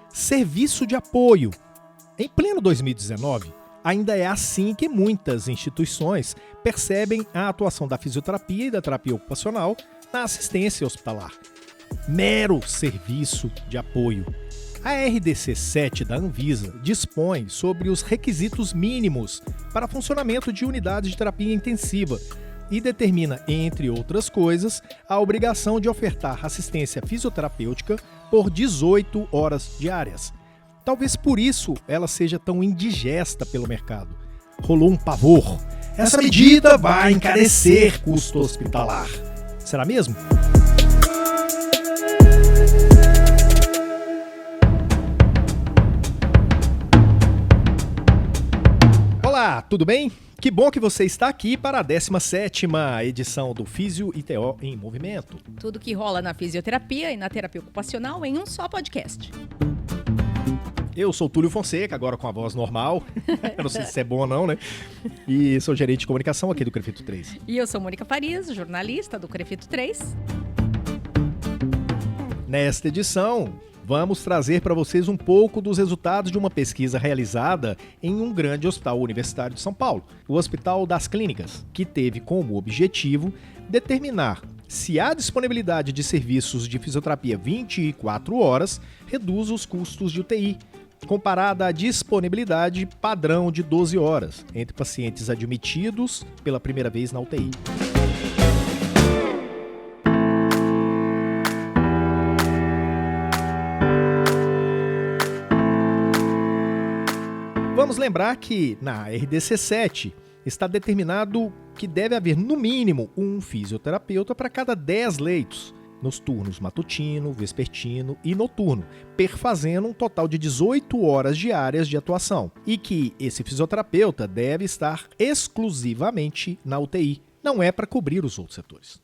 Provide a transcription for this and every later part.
Serviço de apoio. Em pleno 2019, ainda é assim que muitas instituições percebem a atuação da fisioterapia e da terapia ocupacional na assistência hospitalar. Mero serviço de apoio. A RDC 7 da Anvisa dispõe sobre os requisitos mínimos para funcionamento de unidades de terapia intensiva e determina, entre outras coisas, a obrigação de ofertar assistência fisioterapêutica por 18 horas diárias. Talvez por isso ela seja tão indigesta pelo mercado. Rolou um pavor. Essa medida vai encarecer custo hospitalar. Será mesmo? Olá, tudo bem? Que bom que você está aqui para a 17ª edição do Físio ITO em Movimento. Tudo que rola na fisioterapia e na terapia ocupacional em um só podcast. Eu sou Túlio Fonseca, agora com a voz normal. Eu não sei se isso é bom ou não, né? E sou gerente de comunicação aqui do Crefito 3. E eu sou Mônica Farias, jornalista do Crefito 3. Nesta edição, vamos trazer para vocês um pouco dos resultados de uma pesquisa realizada em um grande hospital universitário de São Paulo, o Hospital das Clínicas, que teve como objetivo determinar se a disponibilidade de serviços de fisioterapia 24 horas reduz os custos de UTI, comparada à disponibilidade padrão de 12 horas entre pacientes admitidos pela primeira vez na UTI. Vamos lembrar que na RDC 7 está determinado que deve haver no mínimo um fisioterapeuta para cada 10 leitos, nos turnos matutino, vespertino e noturno, perfazendo um total de 18 horas diárias de atuação, e que esse fisioterapeuta deve estar exclusivamente na UTI, não é para cobrir os outros setores.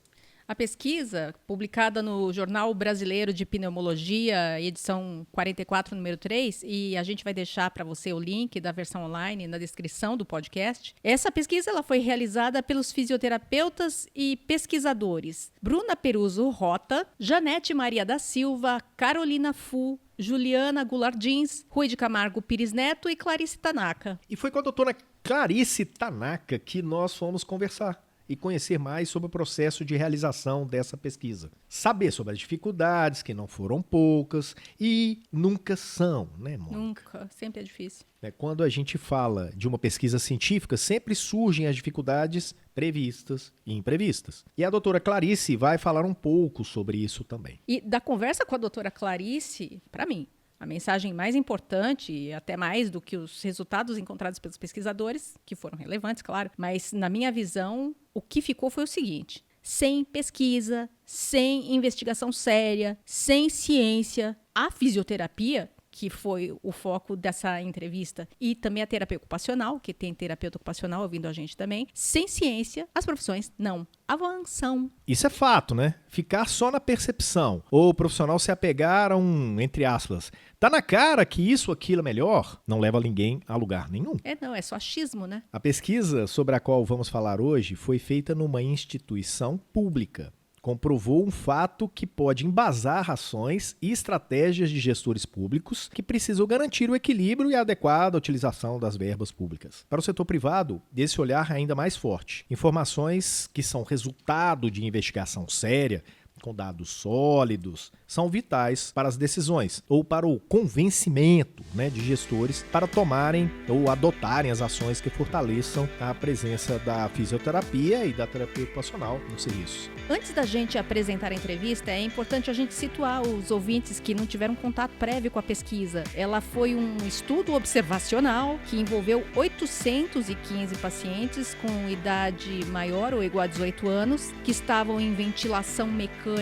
A pesquisa, publicada no Jornal Brasileiro de Pneumologia, edição 44, número 3, e a gente vai deixar para você o link da versão online na descrição do podcast. Essa pesquisa ela foi realizada pelos fisioterapeutas e pesquisadores Bruna Peruso Rota, Janete Maria da Silva, Carolina Fu, Juliana Gulardins, Rui de Camargo Pires Neto e Clarice Tanaka. E foi com a doutora Clarice Tanaka que nós fomos conversar e conhecer mais sobre o processo de realização dessa pesquisa. Saber sobre as dificuldades, que não foram poucas e nunca são, né, Mônica? Nunca, sempre é difícil. Quando a gente fala de uma pesquisa científica, sempre surgem as dificuldades previstas e imprevistas. E a doutora Clarice vai falar um pouco sobre isso também. E da conversa com a doutora Clarice, para mim, a mensagem mais importante, até mais do que os resultados encontrados pelos pesquisadores, que foram relevantes, claro, mas na minha visão, o que ficou foi o seguinte: sem pesquisa, sem investigação séria, sem ciência, a fisioterapia, que foi o foco dessa entrevista, e também a terapia ocupacional, que tem terapeuta ocupacional ouvindo a gente também, sem ciência, as profissões não avançam. Isso é fato, né? Ficar só na percepção, ou o profissional se apegar a um, entre aspas, tá na cara que isso, aquilo é melhor, não leva ninguém a lugar nenhum. Não, é só achismo, né? A pesquisa sobre a qual vamos falar hoje foi feita numa instituição pública. Comprovou um fato que pode embasar ações e estratégias de gestores públicos que precisam garantir o equilíbrio e a adequada utilização das verbas públicas. Para o setor privado, esse olhar é ainda mais forte. Informações que são resultado de investigação séria, com dados sólidos, são vitais para as decisões ou para o convencimento, de gestores para tomarem ou adotarem as ações que fortaleçam a presença da fisioterapia e da terapia ocupacional nos serviços. Antes da gente apresentar a entrevista, é importante a gente situar os ouvintes que não tiveram contato prévio com a pesquisa. Ela foi um estudo observacional que envolveu 815 pacientes com idade maior ou igual a 18 anos, que estavam em ventilação mecânica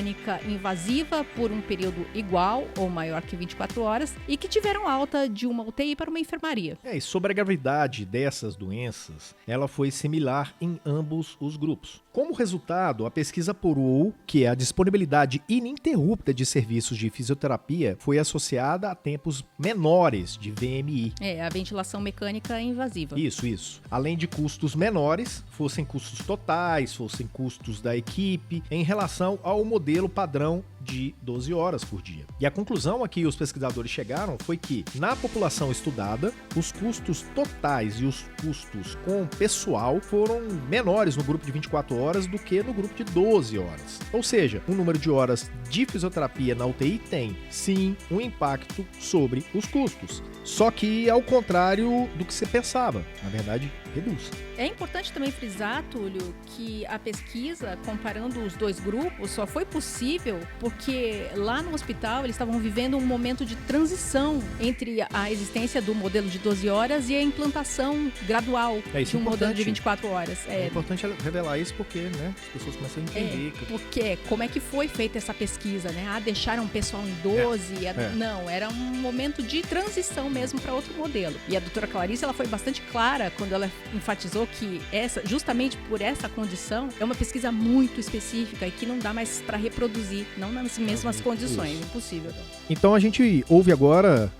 invasiva por um período igual ou maior que 24 horas e que tiveram alta de uma UTI para uma enfermaria. E sobre a gravidade dessas doenças, ela foi similar em ambos os grupos. Como resultado, a pesquisa apurou que a disponibilidade ininterrupta de serviços de fisioterapia foi associada a tempos menores de VMI. A ventilação mecânica invasiva. Isso. Além de custos menores, fossem custos totais, fossem custos da equipe, em relação ao modelo padrão de 12 horas por dia. E a conclusão a que os pesquisadores chegaram foi que, na população estudada, os custos totais e os custos com pessoal foram menores no grupo de 24 horas do que no grupo de 12 horas. Ou seja, o número de horas de fisioterapia na UTI tem, sim, um impacto sobre os custos. Só que ao contrário do que você pensava, na verdade, reduz. É importante também frisar, Túlio, que a pesquisa, comparando os dois grupos, só foi possível porque lá no hospital eles estavam vivendo um momento de transição entre a existência do modelo de 12 horas e a implantação gradual de um modelo de 24 horas. É importante revelar isso porque, né, as pessoas começam a entender. Porque como é que foi feita essa pesquisa, né? Deixaram o pessoal em 12? Não, era um momento de transição mesmo para outro modelo. E a doutora Clarice, ela foi bastante clara quando ela enfatizou que justamente por essa condição, é uma pesquisa muito específica e que não dá mais para reproduzir, não nas mesmas condições, impossível. Então a gente ouve agora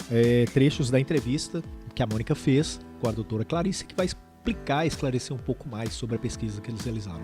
trechos da entrevista que a Mônica fez com a doutora Clarice, que vai explicar, esclarecer um pouco mais sobre a pesquisa que eles realizaram.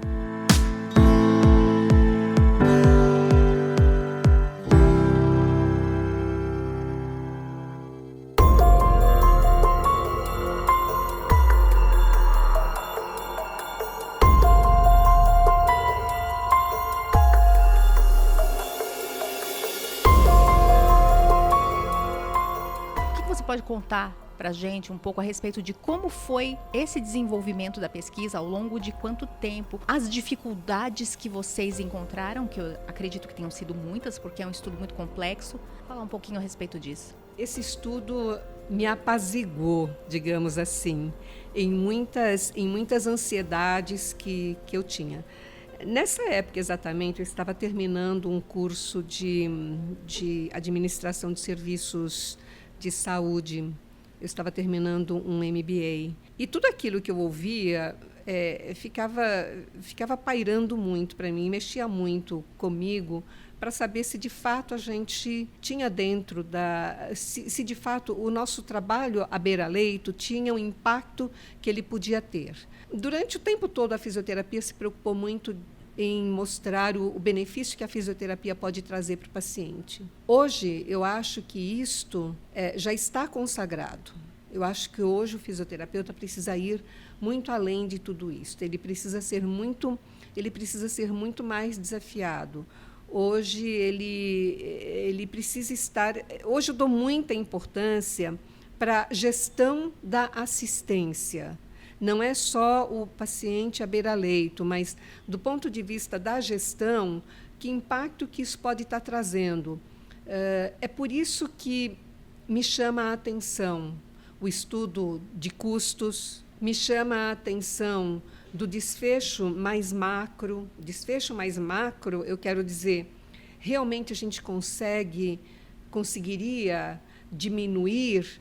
Pode contar para a gente um pouco a respeito de como foi esse desenvolvimento da pesquisa, ao longo de quanto tempo, as dificuldades que vocês encontraram, que eu acredito que tenham sido muitas, porque é um estudo muito complexo. Falar um pouquinho a respeito disso. Esse estudo me apaziguou, digamos assim, em muitas ansiedades que eu tinha. Nessa época, exatamente, eu estava terminando um curso de administração de serviços de saúde. Eu estava terminando um MBA. E tudo aquilo que eu ouvia ficava pairando muito para mim, mexia muito comigo, para saber se de fato a gente tinha dentro se de fato o nosso trabalho à beira-leito tinha o impacto que ele podia ter. Durante o tempo todo, a fisioterapia se preocupou muito em mostrar o benefício que a fisioterapia pode trazer para o paciente. Hoje, eu acho que isto já está consagrado. Eu acho que hoje o fisioterapeuta precisa ir muito além de tudo isso. Ele precisa ser muito mais desafiado. Hoje, ele precisa estar... Hoje, eu dou muita importância para a gestão da assistência. Não é só o paciente à beira-leito, mas do ponto de vista da gestão, que impacto que isso pode estar trazendo. É por isso que me chama a atenção o estudo de custos, me chama a atenção do desfecho mais macro. Desfecho mais macro, eu quero dizer, realmente a gente conseguiria diminuir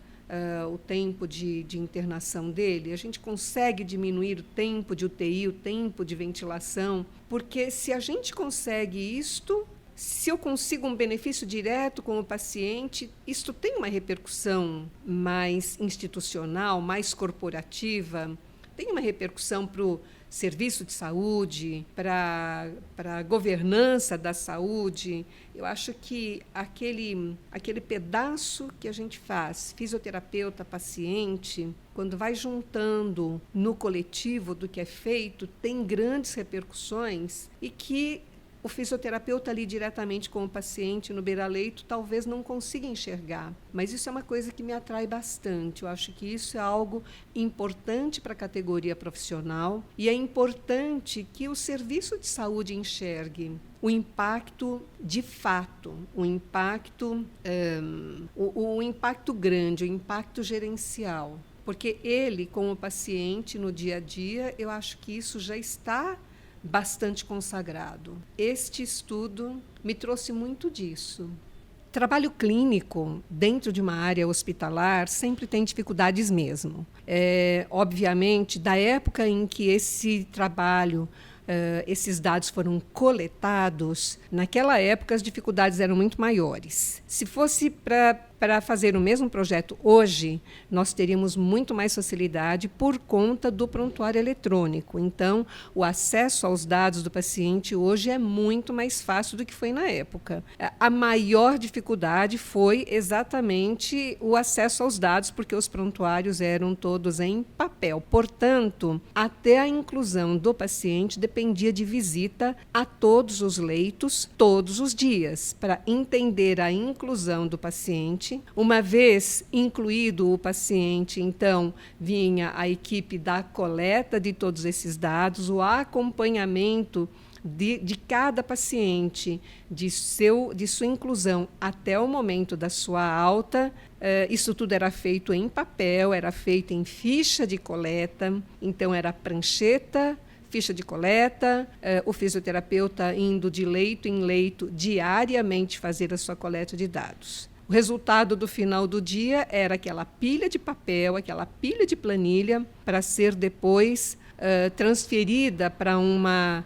o tempo de internação dele, a gente consegue diminuir o tempo de UTI, o tempo de ventilação, porque se a gente consegue isto, se eu consigo um benefício direto com o paciente, isto tem uma repercussão mais institucional, mais corporativa, tem uma repercussão para o serviço de saúde, para a governança da saúde. Eu acho que aquele pedaço que a gente faz, fisioterapeuta, paciente, quando vai juntando no coletivo do que é feito, tem grandes repercussões e que o fisioterapeuta ali diretamente com o paciente no beira-leito talvez não consiga enxergar. Mas isso é uma coisa que me atrai bastante. Eu acho que isso é algo importante para a categoria profissional e é importante que o serviço de saúde enxergue o impacto de fato, o impacto grande, o impacto gerencial. Porque ele, com o paciente no dia a dia, eu acho que isso já está bastante consagrado. Este estudo me trouxe muito disso. Trabalho clínico dentro de uma área hospitalar sempre tem dificuldades mesmo. Obviamente, da época em que esse trabalho, esses dados foram coletados, naquela época as dificuldades eram muito maiores. Se fosse para para fazer o mesmo projeto hoje, nós teríamos muito mais facilidade por conta do prontuário eletrônico. Então, o acesso aos dados do paciente hoje é muito mais fácil do que foi na época. A maior dificuldade foi exatamente o acesso aos dados, porque os prontuários eram todos em papel. Portanto, até a inclusão do paciente dependia de visita a todos os leitos, todos os dias, para entender a inclusão do paciente. Uma vez incluído o paciente, então, vinha a equipe da coleta de todos esses dados, o acompanhamento de cada paciente, de sua inclusão até o momento da sua alta. Isso tudo era feito em papel, era feito em ficha de coleta, então era prancheta, ficha de coleta, o fisioterapeuta indo de leito em leito diariamente fazer a sua coleta de dados. O resultado do final do dia era aquela pilha de papel, aquela pilha de planilha, para ser depois transferida para uma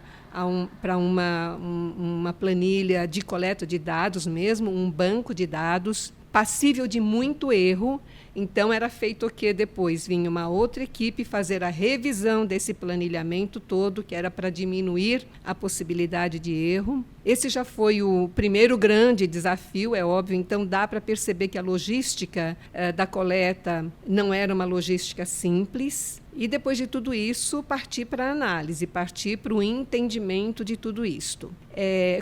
planilha de coleta de dados mesmo, um banco de dados, passível de muito erro. Então, era feito o que depois vinha uma outra equipe fazer a revisão desse planilhamento todo, que era para diminuir a possibilidade de erro. Esse já foi o primeiro grande desafio, é óbvio. Então, dá para perceber que a logística da coleta não era uma logística simples. E, depois de tudo isso, partir para a análise, partir para o entendimento de tudo isto.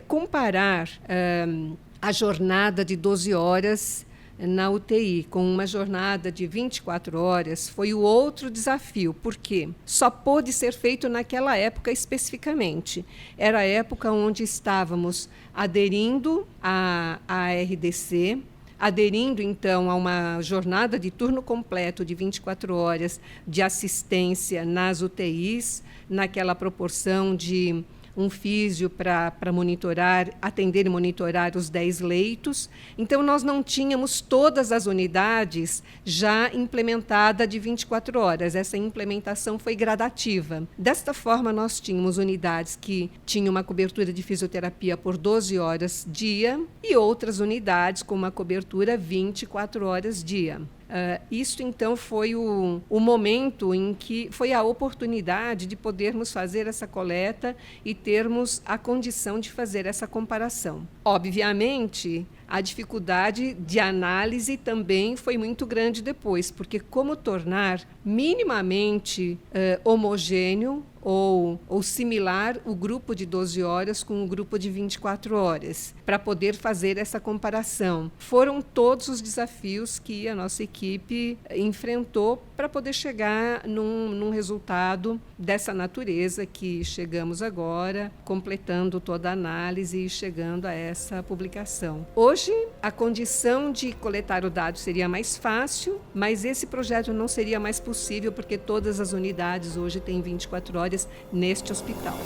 Comparar a jornada de 12 horas na UTI com uma jornada de 24 horas foi o outro desafio, porque só pôde ser feito naquela época especificamente. Era a época onde estávamos aderindo à RDC, aderindo, então, a uma jornada de turno completo de 24 horas de assistência nas UTIs, naquela proporção de um físio para monitorar, atender e monitorar os 10 leitos. Então, nós não tínhamos todas as unidades já implementadas de 24 horas. Essa implementação foi gradativa. Desta forma, nós tínhamos unidades que tinham uma cobertura de fisioterapia por 12 horas dia e outras unidades com uma cobertura 24 horas dia. Isso, então, foi o momento em que foi a oportunidade de podermos fazer essa coleta e termos a condição de fazer essa comparação. Obviamente, a dificuldade de análise também foi muito grande depois, porque como tornar minimamente homogêneo ou similar o grupo de 12 horas com o grupo de 24 horas, para poder fazer essa comparação. Foram todos os desafios que a nossa equipe enfrentou para poder chegar num resultado dessa natureza que chegamos agora, completando toda a análise e chegando a essa publicação. Hoje, a condição de coletar o dado seria mais fácil, mas esse projeto não seria mais possível porque todas as unidades hoje têm 24 horas neste hospital.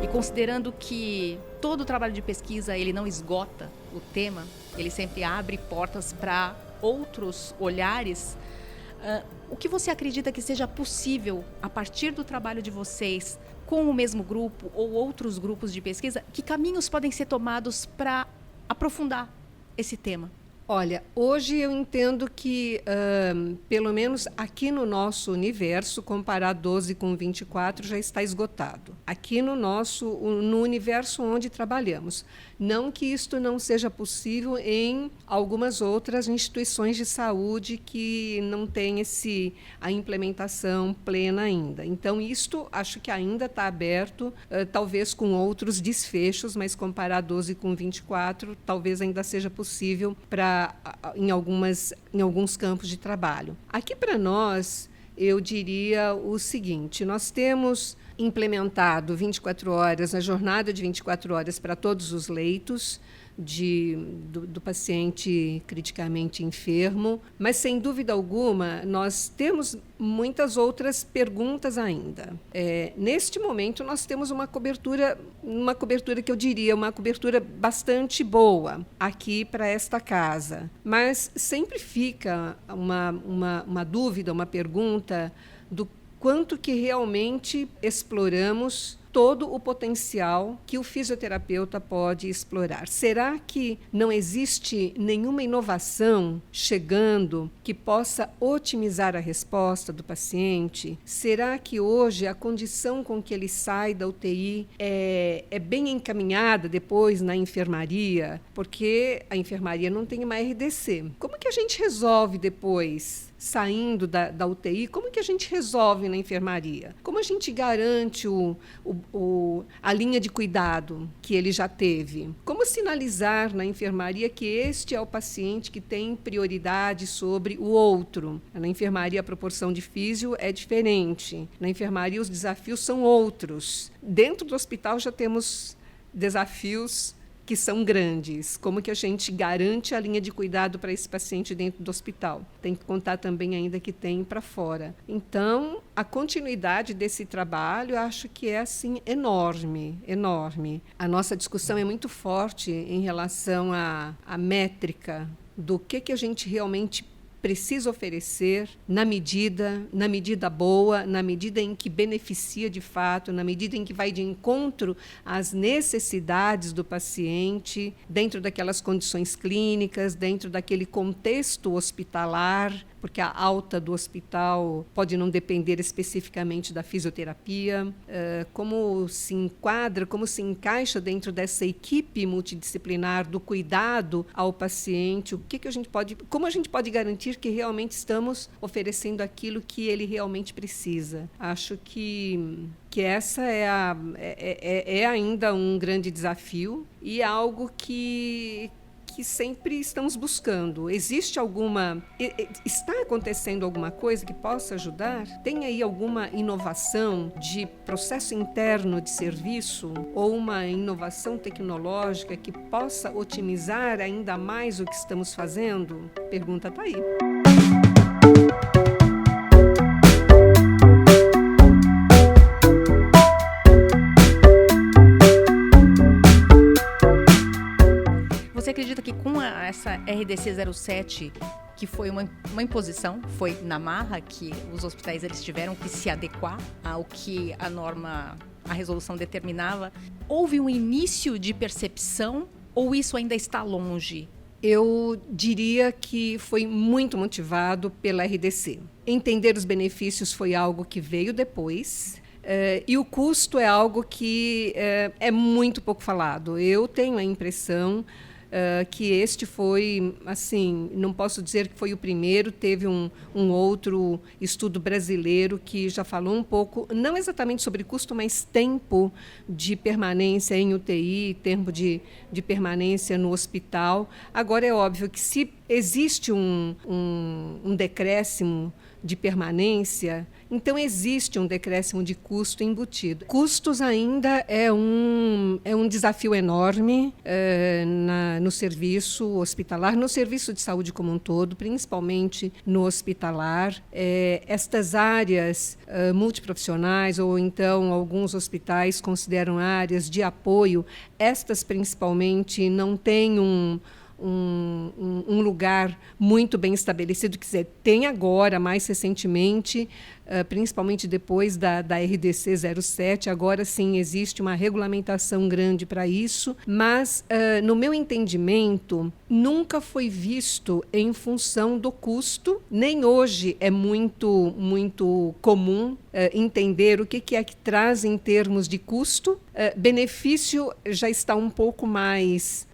E considerando que todo o trabalho de pesquisa ele não esgota o tema, ele sempre abre portas para outros olhares, o que você acredita que seja possível, a partir do trabalho de vocês, com o mesmo grupo ou outros grupos de pesquisa, que caminhos podem ser tomados para aprofundar esse tema? Olha, hoje eu entendo que, pelo menos aqui no nosso universo, comparar 12 com 24 já está esgotado. Aqui no universo onde trabalhamos. Não que isto não seja possível em algumas outras instituições de saúde que não têm a implementação plena ainda. Então, isto acho que ainda está aberto, talvez com outros desfechos, mas comparar 12 com 24 talvez ainda seja possível em alguns campos de trabalho. Aqui para nós, eu diria o seguinte: nós temos implementado 24 horas, a jornada de 24 horas para todos os leitos do paciente criticamente enfermo, mas, sem dúvida alguma, nós temos muitas outras perguntas ainda. Neste momento, nós temos uma cobertura que eu diria, uma cobertura bastante boa aqui para esta casa, mas sempre fica uma dúvida, uma pergunta do quanto que realmente exploramos todo o potencial que o fisioterapeuta pode explorar. Será que não existe nenhuma inovação chegando que possa otimizar a resposta do paciente? Será que hoje a condição com que ele sai da UTI é bem encaminhada depois na enfermaria? Porque a enfermaria não tem uma RDC. Como que a gente resolve depois, saindo da UTI, como que a gente resolve na enfermaria? Como a gente garante a linha de cuidado que ele já teve? Como sinalizar na enfermaria que este é o paciente que tem prioridade sobre o outro? Na enfermaria, a proporção de físio é diferente. Na enfermaria, os desafios são outros. Dentro do hospital, já temos desafios que são grandes. Como que a gente garante a linha de cuidado para esse paciente dentro do hospital? Tem que contar também ainda que tem para fora. Então, a continuidade desse trabalho, eu acho que é assim enorme, enorme. A nossa discussão é muito forte em relação à métrica do que a gente realmente precisa oferecer na medida boa, na medida em que beneficia de fato, na medida em que vai de encontro às necessidades do paciente, dentro daquelas condições clínicas, dentro daquele contexto hospitalar, porque a alta do hospital pode não depender especificamente da fisioterapia, como se enquadra, como se encaixa dentro dessa equipe multidisciplinar do cuidado ao paciente, como a gente pode garantir que realmente estamos oferecendo aquilo que ele realmente precisa. Acho que essa é ainda um grande desafio e algo que sempre estamos buscando. Está acontecendo alguma coisa que possa ajudar? Tem aí alguma inovação de processo interno de serviço ou uma inovação tecnológica que possa otimizar ainda mais o que estamos fazendo? Pergunta está aí. Você acredita que com essa RDC 07, que foi uma imposição, foi na marra que os hospitais eles tiveram que se adequar ao que a norma, a resolução determinava, houve um início de percepção ou isso ainda está longe? Eu diria que foi muito motivado pela RDC. Entender os benefícios foi algo que veio depois. E o custo é algo que é muito pouco falado. Eu tenho a impressão que este foi, assim, não posso dizer que foi o primeiro, teve um outro estudo brasileiro que já falou um pouco, não exatamente sobre custo, mas tempo de permanência em UTI, tempo de permanência no hospital. Agora, é óbvio que se existe um decréscimo de permanência, então existe um decréscimo de custo embutido. Custos ainda é um desafio enorme no serviço hospitalar, no serviço de saúde como um todo, principalmente no hospitalar. Estas áreas multiprofissionais, ou então alguns hospitais consideram áreas de apoio, estas principalmente não têm um lugar muito bem estabelecido, quer dizer, tem agora, mais recentemente, principalmente depois da RDC 07, agora sim existe uma regulamentação grande para isso, mas, no meu entendimento, nunca foi visto em função do custo, nem hoje é muito comum entender o que é que traz em termos de custo. Benefício já está um pouco mais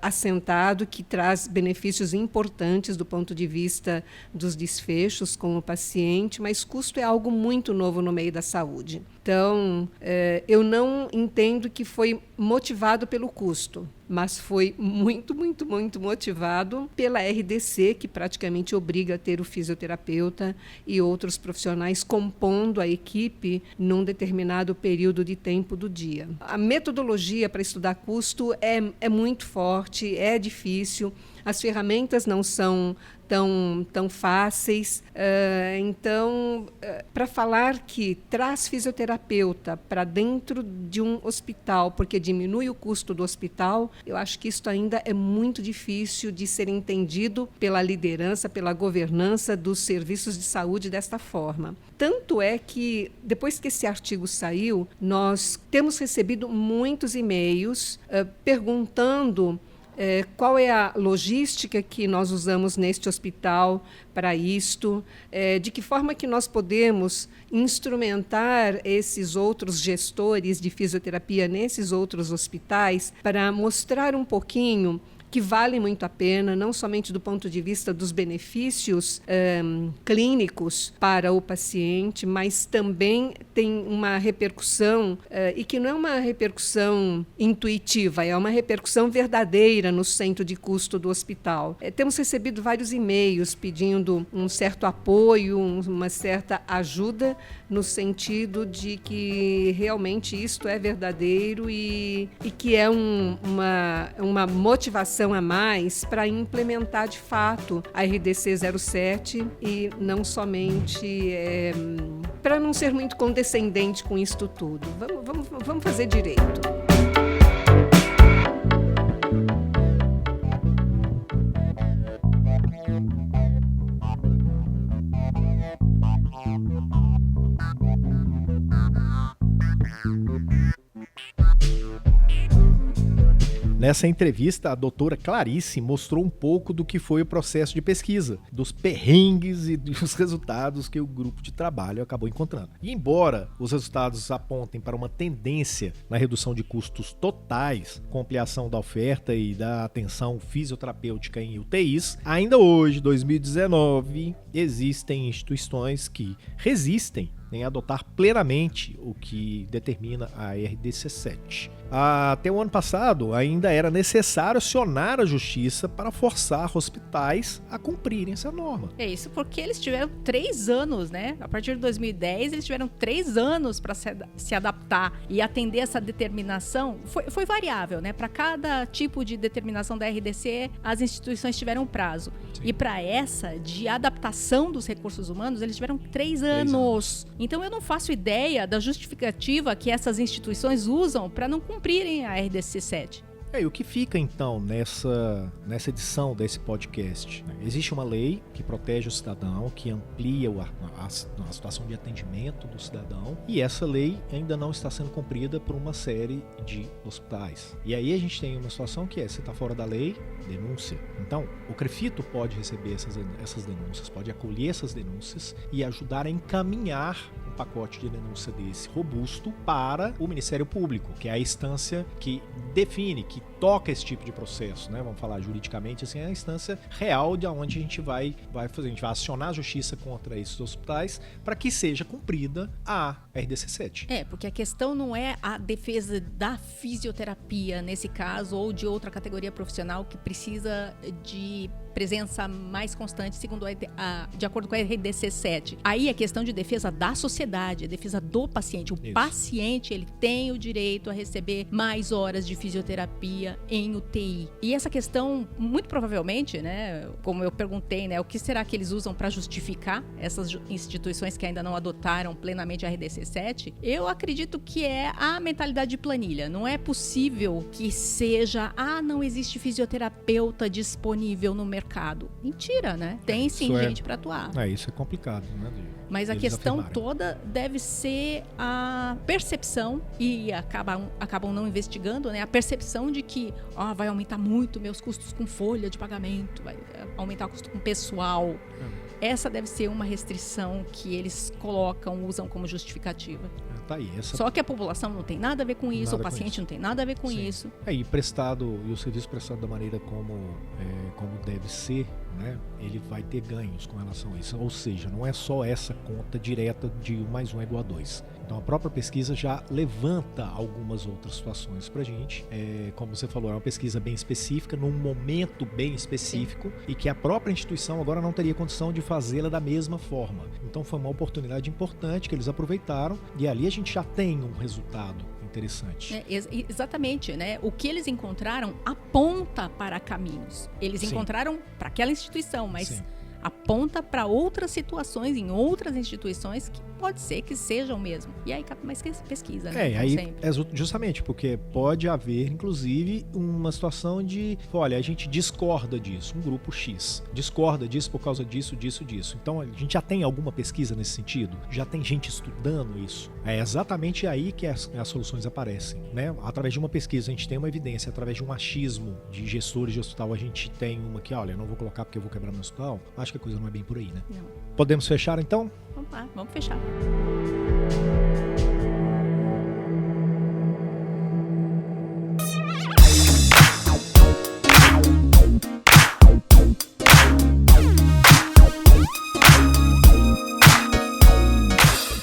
assentado, que traz benefícios importantes do ponto de vista dos desfechos com o paciente, mas custo é algo muito novo no meio da saúde. Então, eu não entendo que foi motivado pelo custo, mas foi muito motivado pela RDC, que praticamente obriga a ter o fisioterapeuta e outros profissionais compondo a equipe num determinado período de tempo do dia. A metodologia para estudar custo é muito forte, é difícil, as ferramentas não são tão fáceis. Então, para falar que traz fisioterapeuta fisioterapeuta para dentro de um hospital, porque diminui o custo do hospital, eu acho que isso ainda é muito difícil de ser entendido pela liderança, pela governança dos serviços de saúde desta forma. Tanto é que, depois que esse artigo saiu, nós temos recebido muitos e-mails perguntando qual é a logística que nós usamos neste hospital para isto, de que forma que nós podemos instrumentar esses outros gestores de fisioterapia nesses outros hospitais para mostrar um pouquinho que vale muito a pena, não somente do ponto de vista dos benefícios clínicos para o paciente, mas também tem uma repercussão, e que não é uma repercussão intuitiva, é uma repercussão verdadeira no centro de custo do hospital. Temos recebido vários e-mails pedindo um certo apoio, uma certa ajuda, no sentido de que realmente isto é verdadeiro e que é uma motivação a mais para implementar de fato a RDC 07 e não somente para não ser muito condescendente com isto tudo. Vamos fazer direito. Nessa entrevista, a doutora Clarice mostrou um pouco do que foi o processo de pesquisa, dos perrengues e dos resultados que o grupo de trabalho acabou encontrando. E embora os resultados apontem para uma tendência na redução de custos totais, com ampliação da oferta e da atenção fisioterapêutica em UTIs, ainda hoje, 2019, existem instituições que resistem em adotar plenamente o que determina a RDC 7. Até o ano passado, ainda era necessário acionar a justiça para forçar hospitais a cumprirem essa norma. É isso porque eles tiveram 3 anos, né? A partir de 2010, eles tiveram 3 anos para se adaptar e atender essa determinação. Foi variável, né? Para cada tipo de determinação da RDC, as instituições tiveram um prazo. Sim. E para essa, de adaptação dos recursos humanos, eles tiveram 3 anos. Então, eu não faço ideia da justificativa que essas instituições usam para não cumprirem a RDC 7. E o que fica, então, nessa edição desse podcast? Existe uma lei que protege o cidadão, que amplia a situação de atendimento do cidadão, e essa lei ainda não está sendo cumprida por uma série de hospitais. E aí a gente tem uma situação que você está fora da lei, denúncia. Então, o CREFITO pode receber essas denúncias, pode acolher essas denúncias e ajudar a encaminhar um pacote de denúncia desse robusto para o Ministério Público, que é a instância que define, que toca esse tipo de processo, né? Vamos falar juridicamente assim, é a instância real de onde a gente vai fazer, a gente vai acionar a justiça contra esses hospitais para que seja cumprida a RDC 7. Porque a questão não é a defesa da fisioterapia nesse caso ou de outra categoria profissional que precisa de presença mais constante, segundo de acordo com a RDC 7. Aí é questão de defesa da sociedade, a defesa do paciente. O paciente, ele tem o direito a receber mais horas de fisioterapia em UTI. E essa questão, muito provavelmente, né, como eu perguntei, né, o que será que eles usam para justificar essas instituições que ainda não adotaram plenamente a RDC 7? Eu acredito que é a mentalidade de planilha. Não é possível que seja, não existe fisioterapeuta disponível no mercado. Mentira, né? Tem sim gente para atuar. Isso é complicado, né? Mas a questão toda deve ser a percepção, e acabam não investigando, né? A percepção de que vai aumentar muito meus custos com folha de pagamento, vai aumentar o custo com pessoal. Essa deve ser uma restrição que eles usam como justificativa. Tá aí, Só que a população não tem nada a ver com isso, o paciente não tem nada a ver com isso. E o serviço prestado da maneira como deve ser, né? Ele vai ter ganhos com relação a isso. Ou seja, não é só essa conta direta de 1 mais 1 é igual a 2. Então a própria pesquisa já levanta algumas outras situações pra gente. Como você falou, é uma pesquisa bem específica, num momento bem específico, e que a própria instituição agora não teria condição de fazê-la da mesma forma. Então foi uma oportunidade importante que eles aproveitaram, e ali a gente já tem um resultado interessante. Exatamente, né? O que eles encontraram aponta para caminhos. Eles encontraram para aquela instituição, mas aponta para outras situações em outras instituições que pode ser que sejam mesmo. E aí cabe mais pesquisa, né? Aí sempre. é justamente porque pode haver, inclusive, uma situação de, olha, a gente discorda disso, um grupo X discorda disso por causa disso. Então a gente já tem alguma pesquisa nesse sentido? Já tem gente estudando isso? É exatamente aí que as soluções aparecem, né? Através de uma pesquisa a gente tem uma evidência, através de um achismo de gestores de hospital a gente tem uma que, olha, não vou colocar porque eu vou quebrar meu hospital. Acho que a coisa não é bem por aí, né? Não. Podemos fechar então? Vamos lá, vamos fechar.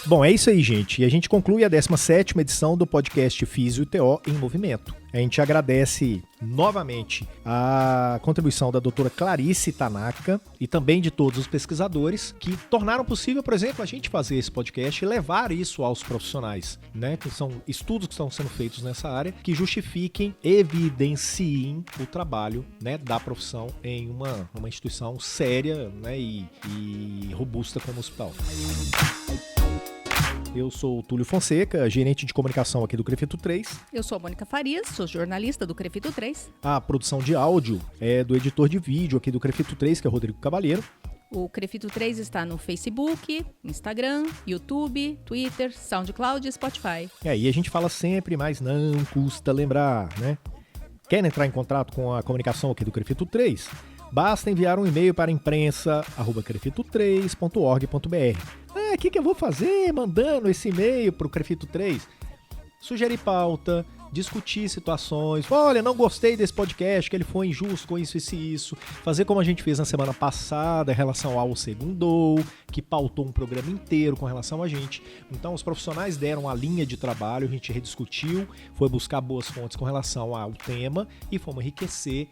Bom, é isso aí, gente. E a gente conclui a 17ª edição do podcast Físio TO em Movimento. A gente agradece novamente a contribuição da doutora Clarice Tanaka e também de todos os pesquisadores que tornaram possível, por exemplo, a gente fazer esse podcast e levar isso aos profissionais, né? Que são estudos que estão sendo feitos nessa área que justifiquem, evidenciem o trabalho, né, da profissão em uma instituição séria, né, e robusta como o hospital. Eu sou o Túlio Fonseca, gerente de comunicação aqui do Crefito 3. Eu sou a Mônica Farias, sou jornalista do Crefito 3. A produção de áudio é do editor de vídeo aqui do Crefito 3, que é o Rodrigo Cavalheiro. O Crefito 3 está no Facebook, Instagram, YouTube, Twitter, SoundCloud e Spotify. E aí a gente fala sempre, mas não custa lembrar, né? Quer entrar em contato com a comunicação aqui do Crefito 3? Basta enviar um e-mail para imprensa@crefito3.org.br. O que eu vou fazer mandando esse e-mail para o Crefito 3? Sugerir pauta, discutir situações. Olha, não gostei desse podcast, que ele foi injusto com isso e isso. Fazer como a gente fez na semana passada em relação ao Segundou, que pautou um programa inteiro com relação a gente. Então, os profissionais deram a linha de trabalho, a gente rediscutiu, foi buscar boas fontes com relação ao tema e fomos enriquecer,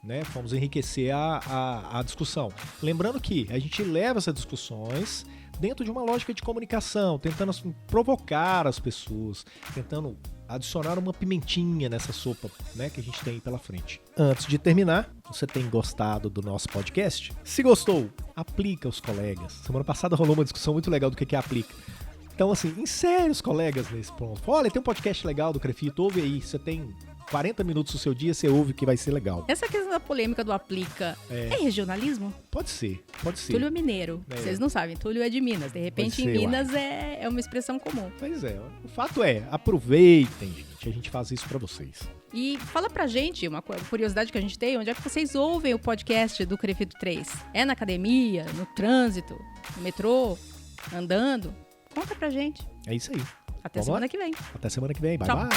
né? Fomos enriquecer a discussão. Lembrando que a gente leva essas discussões dentro de uma lógica de comunicação, tentando provocar as pessoas, tentando adicionar uma pimentinha nessa sopa, né, que a gente tem pela frente. Antes de terminar, você tem gostado do nosso podcast? Se gostou, aplica os colegas. Semana passada rolou uma discussão muito legal do que é aplica. Então, assim, insere os colegas nesse ponto. Olha, tem um podcast legal do Crefito, ouve aí, você tem 40 minutos do seu dia, você ouve que vai ser legal. Essa questão da polêmica do aplica é regionalismo? Pode ser. Túlio é mineiro. Vocês não sabem, Túlio é de Minas. De repente, em Minas é uma expressão comum. Pois é. O fato é, aproveitem, gente. A gente faz isso pra vocês. E fala pra gente, uma curiosidade que a gente tem, onde é que vocês ouvem o podcast do Crefito 3? É na academia, no trânsito, no metrô, andando? Conta pra gente. É isso aí. Até semana que vem. Até semana que vem. Bye, Tchau. bye.